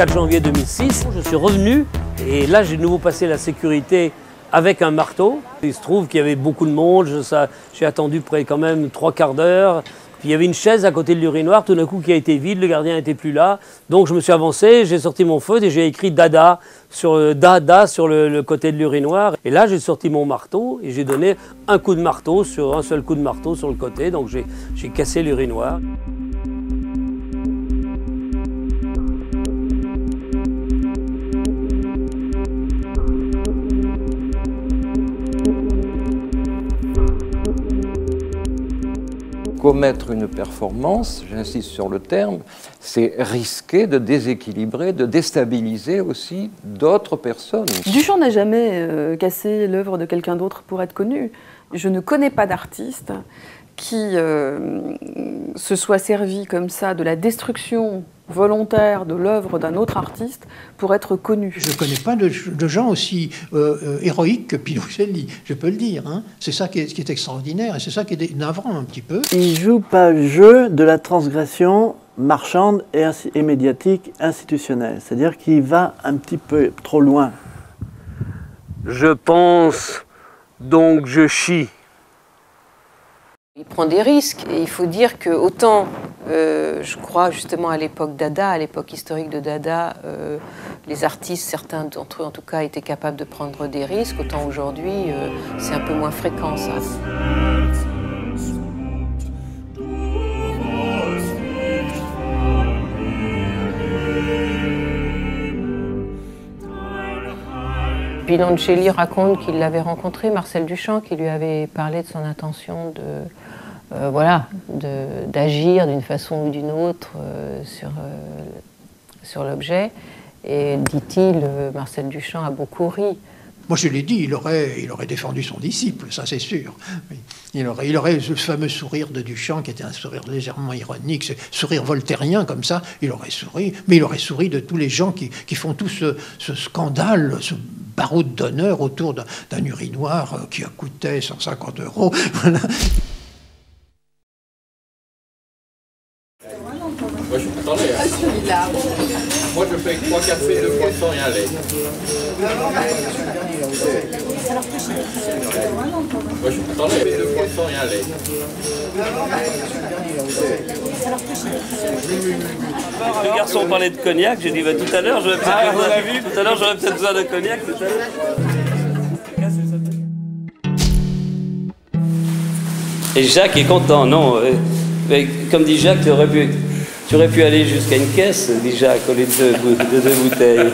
4 janvier 2006. Je suis revenu et là j'ai de nouveau passé la sécurité avec un marteau. Il se trouve qu'il y avait beaucoup de monde, j'ai attendu près quand même 3/4 d'heure. Puis il y avait une chaise à côté de l'urinoir, tout d'un coup qui a été vide, le gardien n'était plus là. Donc je me suis avancé, j'ai sorti mon feutre et j'ai écrit Dada sur le côté de l'urinoir. Et là j'ai sorti mon marteau et j'ai donné un coup de marteau, un seul coup de marteau sur le côté. Donc j'ai cassé l'urinoir. Commettre une performance, j'insiste sur le terme, c'est risquer de déséquilibrer, de déstabiliser aussi d'autres personnes. Duchamp n'a jamais cassé l'œuvre de quelqu'un d'autre pour être connu. Je ne connais pas d'artiste qui se soit servi comme ça de la destruction volontaire de l'œuvre d'un autre artiste pour être connu. Je ne connais pas de gens aussi héroïques que Pinochelli, je peux le dire. Hein. C'est ça qui est extraordinaire et c'est ça qui est navrant un petit peu. Il ne joue pas le jeu de la transgression marchande et médiatique institutionnelle. C'est-à-dire qu'il va un petit peu trop loin. Je pense, donc je chie. Il prend des risques et il faut dire que autant, je crois justement à l'époque Dada, à l'époque historique de Dada, les artistes, certains d'entre eux en tout cas, étaient capables de prendre des risques, autant aujourd'hui c'est un peu moins fréquent ça. Pinochelli raconte qu'il l'avait rencontré, Marcel Duchamp, qui lui avait parlé de son intention d'agir d'une façon ou d'une autre sur l'objet. Et dit-il, Marcel Duchamp a beaucoup ri. Moi je l'ai dit, il aurait défendu son disciple, ça c'est sûr. Il aurait ce fameux sourire de Duchamp qui était un sourire légèrement ironique, ce sourire voltairien comme ça, il aurait souri, mais il aurait souri de tous les gens qui font tout ce scandale, ce barreau d'honneur autour d'un urinoir qui a coûté 150 €. Voilà. Moi, attendez, moi je fais 3 cafés, 2 poissons et un lait. Moi, attendez, 2 poissons et un lait. Le garçon parlait de cognac, j'ai dit bah, tout à l'heure j'aurais peut-être besoin de cognac tout à l'heure. Et Jacques est content, non mais comme dit Jacques, tu aurais pu aller jusqu'à une caisse, dit Jacques, au lieu de 2 bouteilles.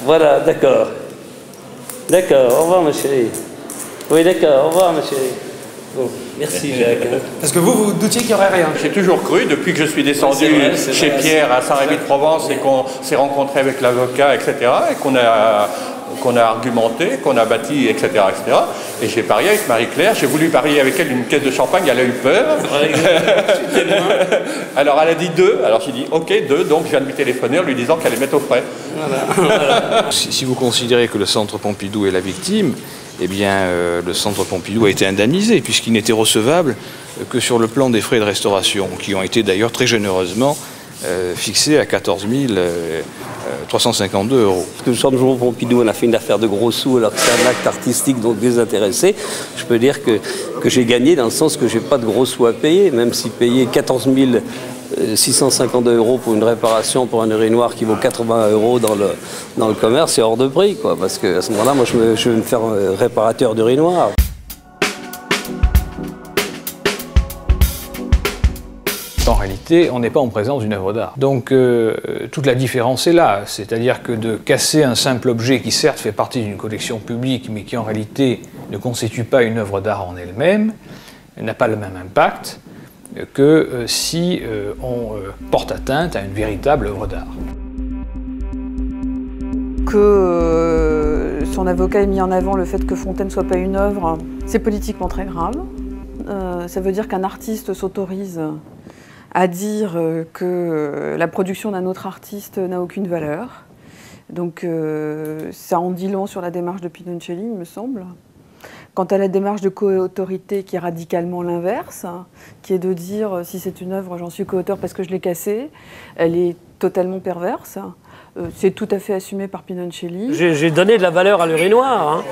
Voilà, d'accord. D'accord, au revoir ma chérie. Oui, d'accord, au revoir ma chérie. Bon, merci Jacques. Parce que vous doutiez qu'il n'y aurait rien. J'ai toujours cru, depuis que je suis descendu chez Pierre à Saint-Rémy-de-Provence et qu'on s'est rencontré avec l'avocat, etc., et qu'on a argumenté, qu'on a bâti, etc., etc. Et j'ai parié avec Marie-Claire, j'ai voulu parier avec elle une caisse de champagne, elle a eu peur. Alors elle a dit 2, alors j'ai dit ok 2, donc je viens de lui téléphoner en lui disant qu'elle allait mettre au frais. Voilà. Si vous considérez que le Centre Pompidou est la victime, eh bien le Centre Pompidou a été indemnisé puisqu'il n'était recevable que sur le plan des frais de restauration, qui ont été d'ailleurs très généreusement fixés à 14 352 €. Parce que le Centre Pompidou, on a fait une affaire de gros sous alors que c'est un acte artistique donc désintéressé. Je peux dire que j'ai gagné dans le sens que j'ai pas de gros sous à payer, même si payer 14 652 € pour une réparation pour un urinoir qui vaut 80 € dans le commerce, c'est hors de prix, quoi. Parce qu'à ce moment-là, moi je vais me faire réparateur d'urinoir. En réalité, on n'est pas en présence d'une œuvre d'art. Donc toute la différence est là, c'est-à-dire que de casser un simple objet qui certes fait partie d'une collection publique, mais qui en réalité ne constitue pas une œuvre d'art en elle-même, n'a pas le même impact que si on porte atteinte à une véritable œuvre d'art. Que son avocat ait mis en avant le fait que Fontaine ne soit pas une œuvre, c'est politiquement très grave. Ça veut dire qu'un artiste s'autorise à dire que la production d'un autre artiste n'a aucune valeur. Donc ça en dit long sur la démarche de Pinochelli, il me semble. Quant à la démarche de co-autorité qui est radicalement l'inverse, qui est de dire si c'est une œuvre, j'en suis co-auteur parce que je l'ai cassée, elle est totalement perverse. C'est tout à fait assumé par Pinoncelli. J'ai donné de la valeur à l'urinoir. Hein.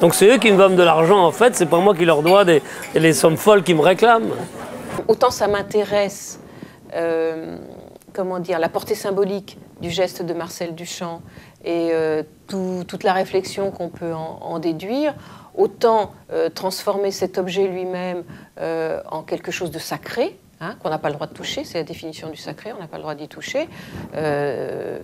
Donc c'est eux qui me donnent de l'argent en fait, c'est pas moi qui leur dois les sommes folles qu'ils me réclament. Autant ça m'intéresse, comment dire, la portée symbolique du geste de Marcel Duchamp et toute la réflexion qu'on peut en déduire, autant transformer cet objet lui-même en quelque chose de sacré, hein, qu'on n'a pas le droit de toucher, c'est la définition du sacré, on n'a pas le droit d'y toucher. Je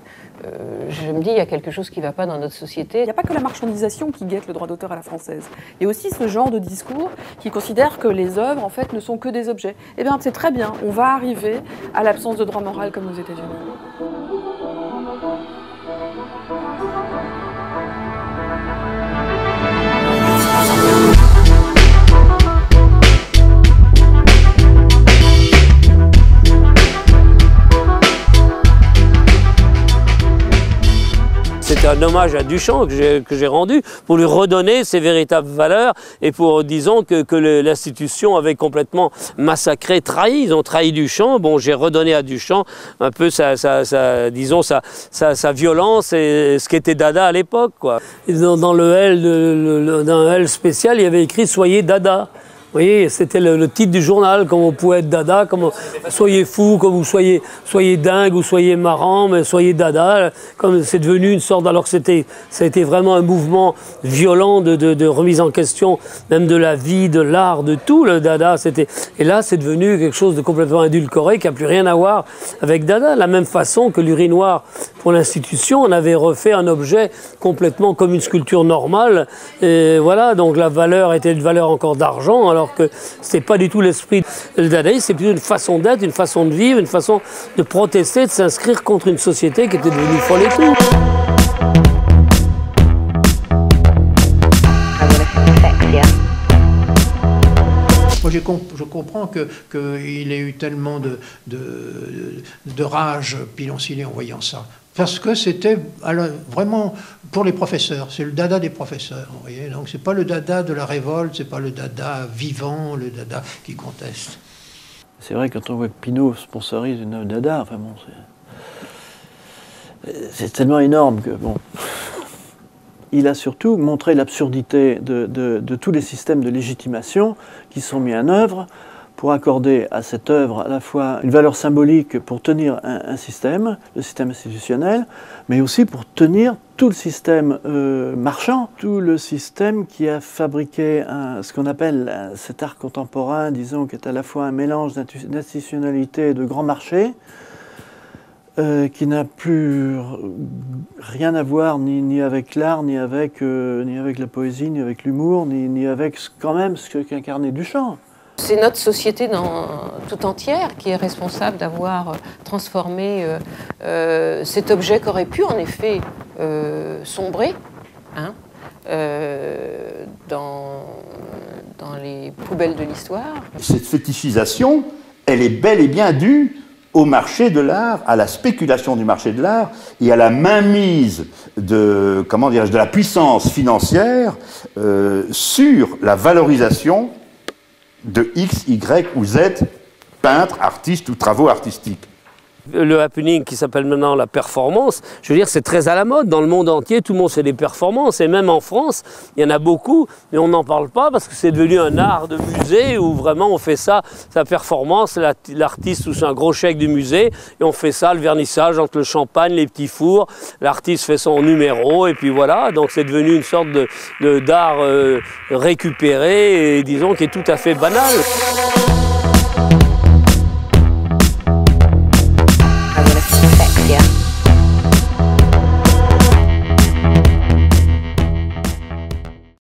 me dis, il y a quelque chose qui ne va pas dans notre société. Il n'y a pas que la marchandisation qui guette le droit d'auteur à la française. Il y a aussi ce genre de discours qui considère que les œuvres, en fait, ne sont que des objets. Eh bien, c'est très bien, on va arriver à l'absence de droit moral comme aux États-Unis. C'était un hommage à Duchamp que j'ai rendu pour lui redonner ses véritables valeurs et pour, disons, que l'institution avait complètement massacré, trahi. Ils ont trahi Duchamp. Bon, j'ai redonné à Duchamp un peu sa violence et ce qu'était Dada à l'époque, quoi. Dans le L, dans un L spécial, il y avait écrit « Soyez Dada ». Vous voyez, c'était le titre du journal, comme on pouvait être dada, comme soyez fou, comme vous soyez dingue ou soyez marrant, mais soyez dada, comme c'est devenu une sorte, alors que ça a été vraiment un mouvement violent de remise en question, même de la vie, de l'art, de tout, le dada. Et là, c'est devenu quelque chose de complètement édulcoré, qui n'a plus rien à voir avec dada. De la même façon que l'urinoir, pour l'institution, on avait refait un objet complètement comme une sculpture normale, et voilà, donc la valeur était une valeur encore d'argent, alors que ce n'était pas du tout l'esprit. Le dadaïsme, c'est plutôt une façon d'être, une façon de vivre, une façon de protester, de s'inscrire contre une société qui était devenue folle et tout. Moi, je comprends qu'il ait eu tellement de rage, Pinoncelli, en voyant ça. Parce que c'était vraiment pour les professeurs, c'est le dada des professeurs, vous voyez. Donc c'est pas le dada de la révolte, c'est pas le dada vivant, le dada qui conteste. C'est vrai, quand on voit que Pinot sponsorise une œuvre dada, enfin bon, c'est tellement énorme que bon. Il a surtout montré l'absurdité de tous les systèmes de légitimation qui sont mis en œuvre pour accorder à cette œuvre à la fois une valeur symbolique pour tenir un système, le système institutionnel, mais aussi pour tenir tout le système marchand, tout le système qui a fabriqué ce qu'on appelle cet art contemporain, disons, qui est à la fois un mélange d'institutionnalité et de grand marché, qui n'a plus rien à voir ni avec l'art, ni avec la poésie, ni avec l'humour, ni avec quand même ce qu'incarnait Duchamp. C'est notre société tout entière qui est responsable d'avoir transformé cet objet qui aurait pu en effet sombrer, hein, dans les poubelles de l'histoire. Cette fétichisation, elle est bel et bien due au marché de l'art, à la spéculation du marché de l'art et à la mainmise de la puissance financière sur la valorisation de X, Y ou Z, peintres, artistes ou travaux artistiques. Le happening qui s'appelle maintenant la performance, je veux dire, c'est très à la mode. Dans le monde entier, tout le monde fait des performances. Et même en France, il y en a beaucoup, mais on n'en parle pas parce que c'est devenu un art de musée où vraiment on fait ça, sa performance, l'artiste touche un gros chèque du musée et on fait ça, le vernissage entre le champagne, les petits fours. L'artiste fait son numéro et puis voilà. Donc c'est devenu une sorte d'art récupéré et disons qui est tout à fait banal.